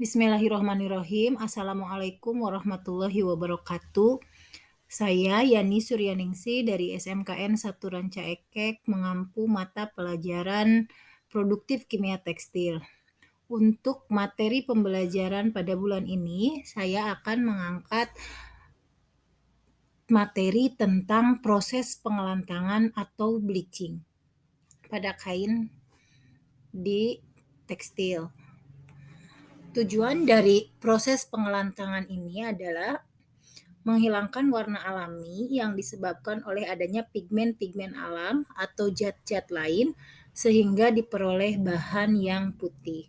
Bismillahirrohmanirrohim. Assalamualaikum warahmatullahi wabarakatuh. Saya Yani Suryaningsih dari SMKN 1 Ranca Ekek mengampu mata pelajaran produktif kimia tekstil. Untuk materi pembelajaran pada bulan ini, saya akan mengangkat materi tentang proses pengelantangan atau bleaching pada kain di tekstil. Tujuan dari proses pengelantangan ini adalah menghilangkan warna alami yang disebabkan oleh adanya pigmen-pigmen alam atau zat-zat lain sehingga diperoleh bahan yang putih.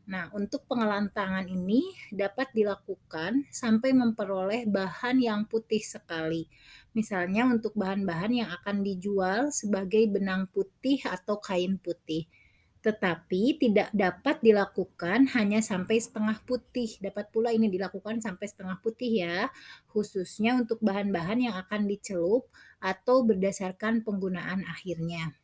Nah, untuk pengelantangan ini dapat dilakukan sampai memperoleh bahan yang putih sekali. Misalnya untuk bahan-bahan yang akan dijual sebagai benang putih atau kain putih. Tetapi tidak dapat dilakukan hanya sampai setengah putih. Dapat pula ini dilakukan sampai setengah putih ya, khususnya untuk bahan-bahan yang akan dicelup atau berdasarkan penggunaan akhirnya.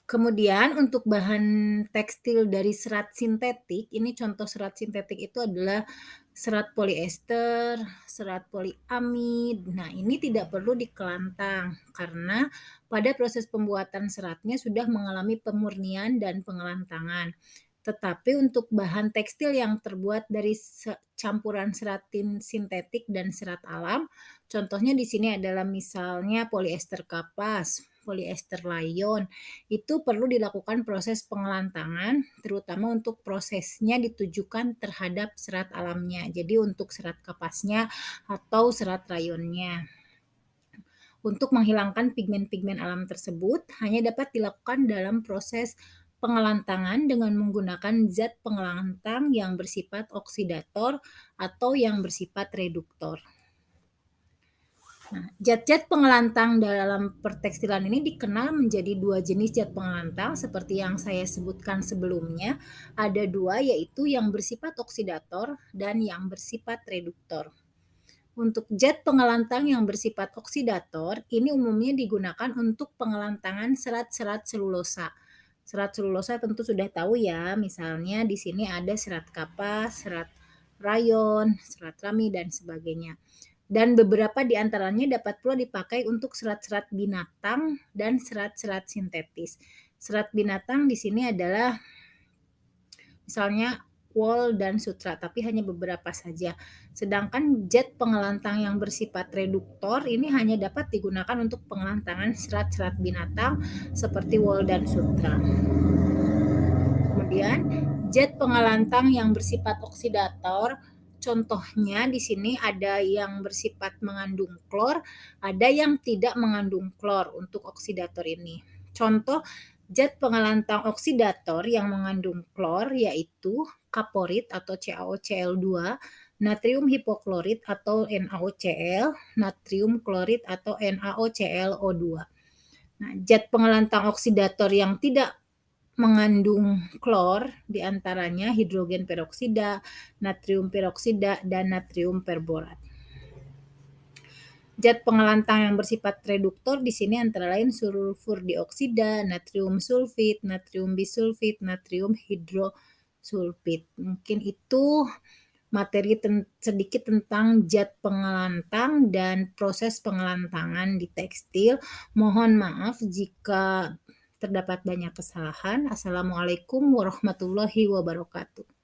Kemudian untuk bahan tekstil dari serat sintetik, ini contoh serat sintetik itu adalah serat poliester, serat poliamid. Nah, ini tidak perlu dikelantang karena pada proses pembuatan seratnya sudah mengalami pemurnian dan pengelantangan. Tetapi untuk bahan tekstil yang terbuat dari campuran serat sintetik dan serat alam, contohnya di sini adalah misalnya polyester kapas, polyester rayon, itu perlu dilakukan proses pengelantangan, terutama untuk prosesnya ditujukan terhadap serat alamnya. Jadi untuk serat kapasnya atau serat rayonnya. Untuk menghilangkan pigmen-pigmen alam tersebut hanya dapat dilakukan dalam proses pengelantangan dengan menggunakan zat pengelantang yang bersifat oksidator atau yang bersifat reduktor. Nah, zat-zat pengelantang dalam pertekstilan ini dikenal menjadi dua jenis zat pengelantang seperti yang saya sebutkan sebelumnya. Ada dua, yaitu yang bersifat oksidator dan yang bersifat reduktor. Untuk zat pengelantang yang bersifat oksidator, ini umumnya digunakan untuk pengelantangan serat-serat selulosa. Serat selulosa tentu sudah tahu ya, misalnya di sini ada serat kapas, serat rayon, serat rami, dan sebagainya. Dan beberapa di antaranya dapat pula dipakai untuk serat-serat binatang dan serat-serat sintetis. Serat binatang di sini adalah misalnya wol dan sutra, tapi hanya beberapa saja. Sedangkan zat pengelantang yang bersifat reduktor ini hanya dapat digunakan untuk pengelantangan serat-serat binatang seperti wol dan sutra. Kemudian zat pengelantang yang bersifat oksidator, contohnya di sini ada yang bersifat mengandung klor, ada yang tidak mengandung klor untuk oksidator ini. Contoh zat pengelantang oksidator yang mengandung klor yaitu kaporit atau CaOCl2, natrium hipoklorit atau NaOCl, natrium klorit atau NaOClO2. Nah, zat pengelantang oksidator yang tidak mengandung klor diantaranya hidrogen peroksida, natrium peroksida, dan natrium perborat. Zat pengelantang yang bersifat reduktor di sini antara lain sulfur dioksida, natrium sulfit, natrium bisulfit, natrium hidrosulfit. Mungkin itu materi sedikit tentang zat pengelantang dan proses pengelantangan di tekstil. Mohon maaf jika terdapat banyak kesalahan. Assalamualaikum warahmatullahi wabarakatuh.